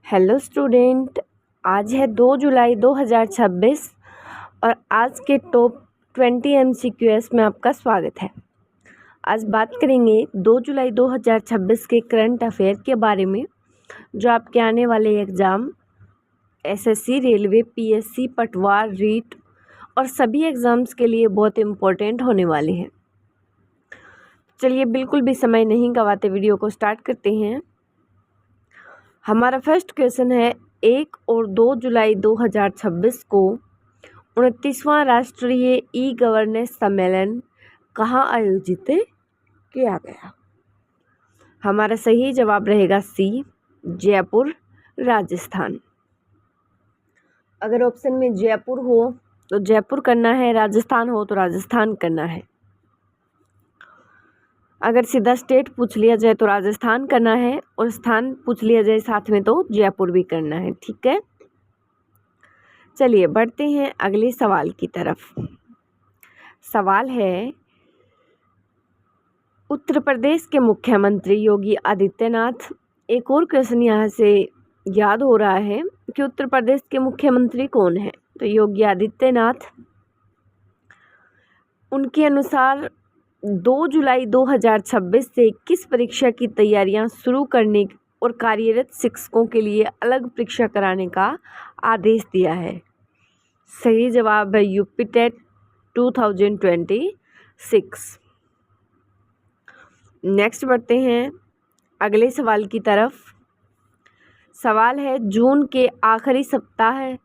Hello student, आज है 2 जुलाई 2026 और आज के टॉप 20 MCQS में आपका स्वागत है। आज बात करेंगे 2 जुलाई 2026 के करंट अफेयर के बारे में, जो आपके आने वाले एग्ज़ाम SSC, रेलवे, PSC, पटवार, रीट और सभी एग्ज़ाम्स के लिए बहुत इम्पोर्टेंट होने वाले हैं। चलिए बिल्कुल भी समय नहीं गंवाते वीडियो को स्टार्ट करते हैं। हमारा फर्स्ट क्वेश्चन है, 1 और 2 जुलाई 2026 को 29वां राष्ट्रीय ई गवर्नेंस सम्मेलन कहाँ आयोजित किया गया? हमारा सही जवाब रहेगा सी, जयपुर, राजस्थान। अगर ऑप्शन में जयपुर हो तो जयपुर करना है, राजस्थान हो तो राजस्थान करना है। अगर सीधा स्टेट पूछ लिया जाए तो राजस्थान करना है और स्थान पूछ लिया जाए साथ में तो जयपुर भी करना है। ठीक है, चलिए बढ़ते हैं अगले सवाल की तरफ। सवाल है, उत्तर प्रदेश के मुख्यमंत्री योगी आदित्यनाथ। एक और क्वेश्चन यहाँ से याद हो रहा है कि उत्तर प्रदेश के मुख्यमंत्री कौन है, तो योगी आदित्यनाथ। उनके अनुसार 2 जुलाई 2026 से किस परीक्षा की तैयारियां शुरू करने और कार्यरत शिक्षकों के लिए अलग परीक्षा कराने का आदेश दिया है? सही जवाब है यूपी टेट 2026। नेक्स्ट बढ़ते हैं अगले सवाल की तरफ। सवाल है, जून के आखिरी सप्ताह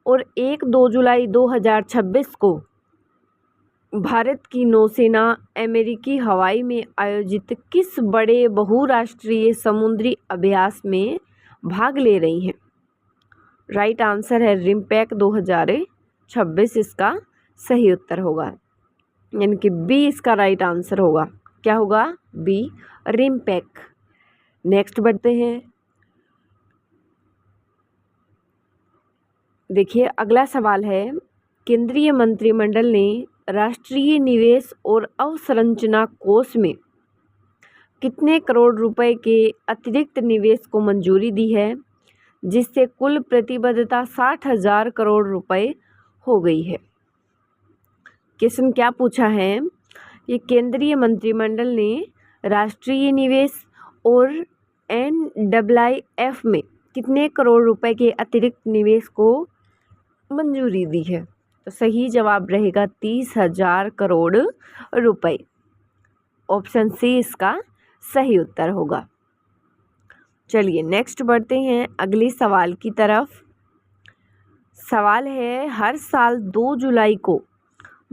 और 1-2 जुलाई 2026 को भारत की नौसेना अमेरिकी हवाई में आयोजित किस बड़े बहुराष्ट्रीय समुद्री अभ्यास में भाग ले रही हैं? राइट आंसर है रिम्पैक 2026 इसका सही उत्तर होगा, यानी कि बी इसका राइट आंसर होगा। क्या होगा? बी, रिम्पैक। नेक्स्ट बढ़ते हैं। देखिए अगला सवाल है, केंद्रीय मंत्रिमंडल ने राष्ट्रीय निवेश और अवसंरचना कोष में कितने करोड़ रुपए के अतिरिक्त निवेश को मंजूरी दी है, जिससे कुल प्रतिबद्धता 60,000 करोड़ रुपए हो गई है? क्वेश्चन क्या पूछा है, ये केंद्रीय मंत्रिमंडल ने राष्ट्रीय निवेश और NIIF में कितने करोड़ रुपए के अतिरिक्त निवेश को मंजूरी दी है? तो सही जवाब रहेगा 30,000 करोड़ रुपए। ऑप्शन सी इसका सही उत्तर होगा। चलिए नेक्स्ट बढ़ते हैं अगले सवाल की तरफ। सवाल है, हर साल 2 जुलाई को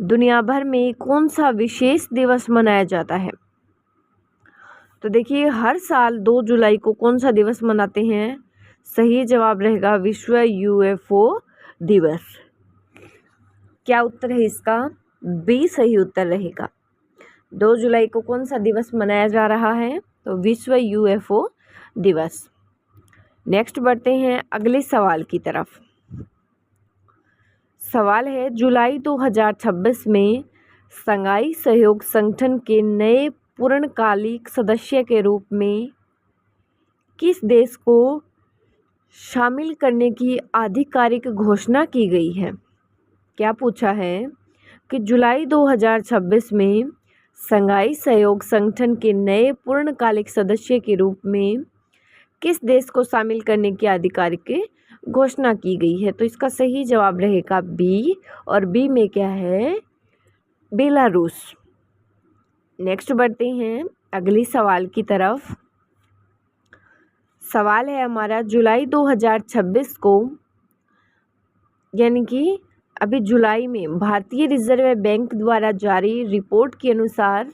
दुनिया भर में कौन सा विशेष दिवस मनाया जाता है? तो देखिए हर साल 2 जुलाई को कौन सा दिवस मनाते हैं? सही जवाब रहेगा विश्व UFO दिवस। क्या उत्तर है इसका? बी सही उत्तर रहेगा। 2 जुलाई को कौन सा दिवस मनाया जा रहा है? तो विश्व UFO दिवस। नेक्स्ट बढ़ते हैं अगले सवाल की तरफ। सवाल है, जुलाई 2026 में शंघाई सहयोग संगठन के नए पूर्णकालिक सदस्य के रूप में किस देश को शामिल करने की आधिकारिक घोषणा की गई है? क्या पूछा है कि जुलाई 2026 में शंघाई सहयोग संगठन के नए पूर्णकालिक सदस्य के रूप में किस देश को शामिल करने की आधिकारिक घोषणा की गई है? तो इसका सही जवाब रहेगा बी, और बी में क्या है? बेलारूस। नेक्स्ट बढ़ते हैं अगले सवाल की तरफ। सवाल है हमारा, जुलाई 2026 को, यानी कि अभी जुलाई में भारतीय रिजर्व बैंक द्वारा जारी रिपोर्ट के अनुसार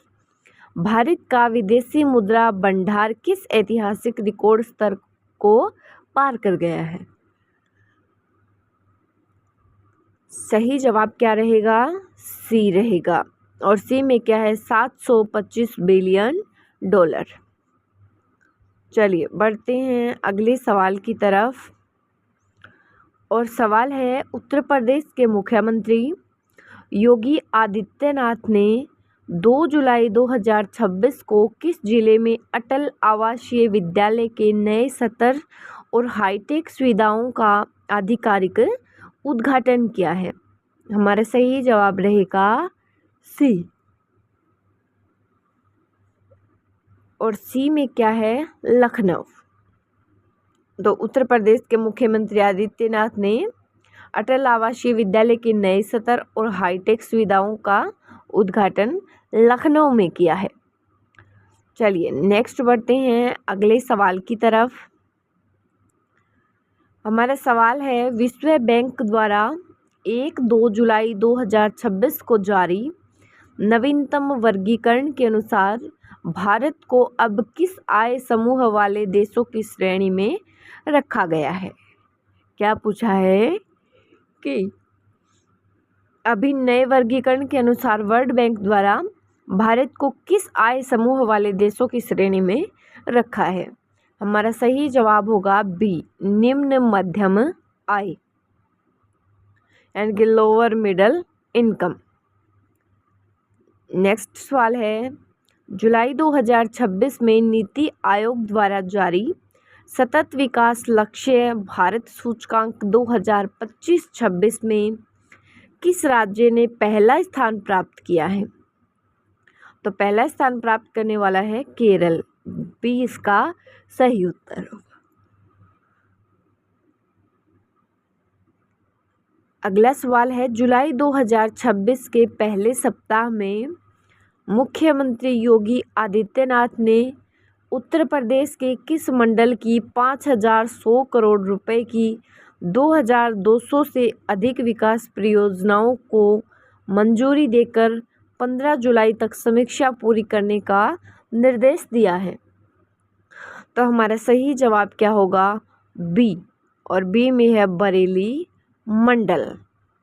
भारत का विदेशी मुद्रा भंडार किस ऐतिहासिक रिकॉर्ड स्तर को पार कर गया है? सही जवाब क्या रहेगा? सी रहेगा, और सी में क्या है? 725 बिलियन डॉलर। चलिए बढ़ते हैं अगले सवाल की तरफ। और सवाल है, उत्तर प्रदेश के मुख्यमंत्री योगी आदित्यनाथ ने 2 जुलाई 2026 को किस जिले में अटल आवासीय विद्यालय के नए सत्र और हाईटेक सुविधाओं का आधिकारिक उद्घाटन किया है? हमारा सही जवाब रहेगा सी। और सी में क्या है? लखनऊ। तो उत्तर प्रदेश के मुख्यमंत्री आदित्यनाथ ने अटल आवासीय विद्यालय के नए सत्र और हाईटेक सुविधाओं का उद्घाटन लखनऊ में किया है। चलिए नेक्स्ट बढ़ते हैं अगले सवाल की तरफ। हमारा सवाल है, विश्व बैंक द्वारा 1-2 जुलाई 2026 को जारी नवीनतम वर्गीकरण के अनुसार भारत को अब किस आय समूह वाले देशों की श्रेणी में रखा गया है? क्या पूछा है कि अभी नए वर्गीकरण के अनुसार वर्ल्ड बैंक द्वारा भारत को किस आय समूह वाले देशों की श्रेणी में रखा है? हमारा सही जवाब होगा बी, निम्न मध्यम आय, यानी कि लोअर मिडल इनकम। नेक्स्ट सवाल है, जुलाई 2026 में नीति आयोग द्वारा जारी सतत विकास लक्ष्य भारत सूचकांक 2025-26 में किस राज्य ने पहला स्थान प्राप्त किया है? तो पहला स्थान प्राप्त करने वाला है केरल। बी इसका सही उत्तर होगा। अगला सवाल है, जुलाई 2026 के पहले सप्ताह में मुख्यमंत्री योगी आदित्यनाथ ने उत्तर प्रदेश के किस मंडल की 5100 करोड़ रुपए की 2200 से अधिक विकास परियोजनाओं को मंजूरी देकर 15 जुलाई तक समीक्षा पूरी करने का निर्देश दिया है? तो हमारा सही जवाब क्या होगा? बी। और बी में है बरेली मंडल।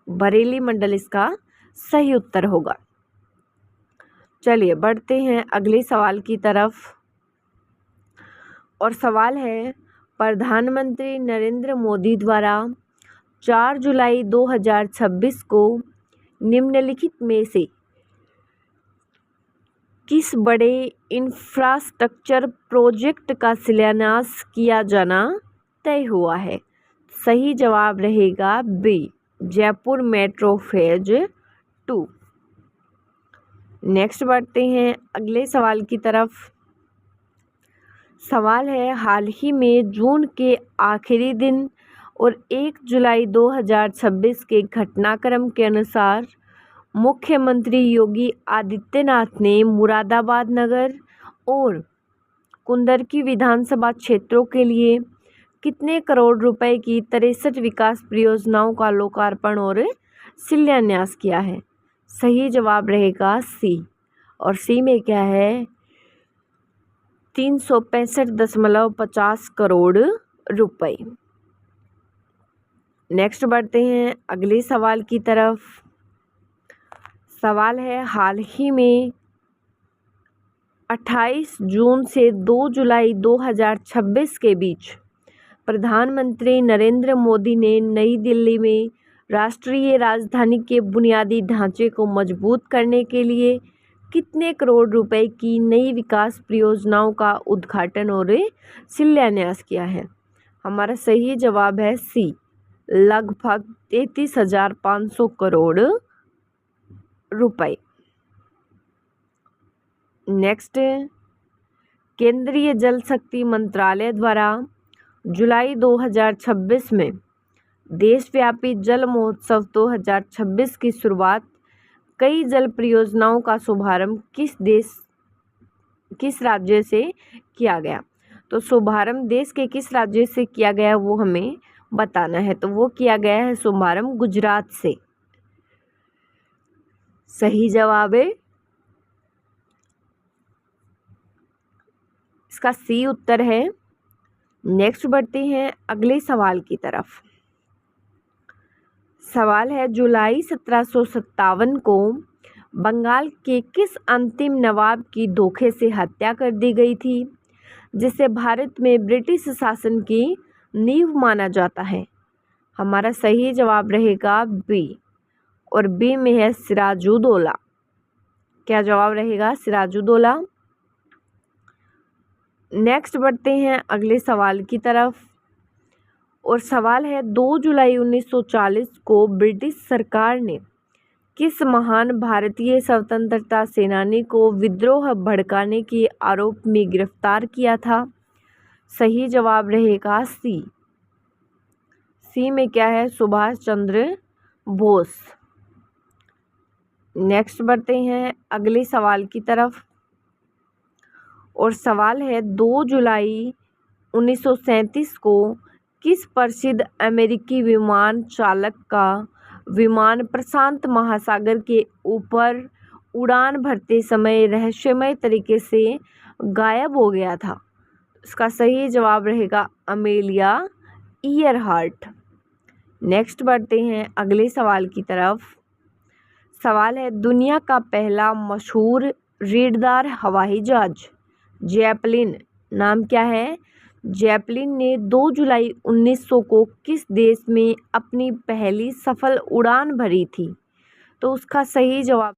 बरेली मंडल इसका सही उत्तर होगा। चलिए बढ़ते हैं अगले सवाल की तरफ। और सवाल है, प्रधानमंत्री नरेंद्र मोदी द्वारा 4 जुलाई 2026 को निम्नलिखित में से किस बड़े इंफ्रास्ट्रक्चर प्रोजेक्ट का शिलान्यास किया जाना तय हुआ है? सही जवाब रहेगा B, Jaipur metro phase 2। Next बढ़ते हैं अगले सवाल की तरफ। सवाल है, हाल ही में जून के आखिरी दिन और 1 जुलाई 2026 के घटनाक्रम के अनुसार मुख्यमंत्री योगी आदित्यनाथ ने मुरादाबाद नगर और कुंदरकी विधानसभा क्षेत्रों के लिए कितने करोड़ रुपए की 63 विकास परियोजनाओं का लोकार्पण और शिलान्यास किया है? सही जवाब रहेगा सी। और सी में क्या है? 365.50 करोड़ रुपए। नेक्स्ट बढ़ते हैं अगले सवाल की तरफ। सवाल है, हाल ही में 28 जून से 2 जुलाई 2026 के बीच प्रधानमंत्री नरेंद्र मोदी ने नई दिल्ली में राष्ट्रीय राजधानी के बुनियादी ढांचे को मजबूत करने के लिए कितने करोड़ रुपए की नई विकास परियोजनाओं का उद्घाटन और शिलान्यास किया है? हमारा सही जवाब है सी, लगभग 33,500 करोड़ रुपए। नेक्स्ट, केंद्रीय जल शक्ति मंत्रालय द्वारा जुलाई 2026 में देशव्यापी जल महोत्सव 2026 की शुरुआत कई जल परियोजनाओं का शुभारंभ किस राज्य से किया गया? तो शुभारंभ देश के किस राज्य से किया गया वो हमें बताना है। तो वो किया गया है शुभारंभ गुजरात से। सही जवाब है इसका सी उत्तर है। नेक्स्ट बढ़ते हैं अगले सवाल की तरफ। सवाल है, जुलाई 1757 को बंगाल के किस अंतिम नवाब की धोखे से हत्या कर दी गई थी, जिसे भारत में ब्रिटिश शासन की नींव माना जाता है? हमारा सही जवाब रहेगा बी। और बी में है सिराजुद्दौला। क्या जवाब रहेगा? सिराजुद्दौला। नेक्स्ट बढ़ते हैं अगले सवाल की तरफ। और सवाल है 2 जुलाई 1940 को ब्रिटिश सरकार ने किस महान भारतीय स्वतंत्रता सेनानी को विद्रोह भड़काने के आरोप में गिरफ्तार किया था? सही जवाब रहेगा सी। सी में क्या है? सुभाष चंद्र बोस। नेक्स्ट बढ़ते हैं अगले सवाल की तरफ और सवाल है 2 जुलाई 1937 को किस प्रसिद्ध अमेरिकी विमान चालक का विमान प्रशांत महासागर के ऊपर उड़ान भरते समय रहस्यमय तरीके से गायब हो गया था? इसका सही जवाब रहेगा अमेलिया ईयरहार्ट। नेक्स्ट बढ़ते हैं अगले सवाल की तरफ। सवाल है दुनिया का पहला मशहूर रेडदार हवाई जहाज जेपलिन नाम क्या है? जेपलिन ने 2 जुलाई 1900 को किस देश में अपनी पहली सफल उड़ान भरी थी? तो उसका सही जवाब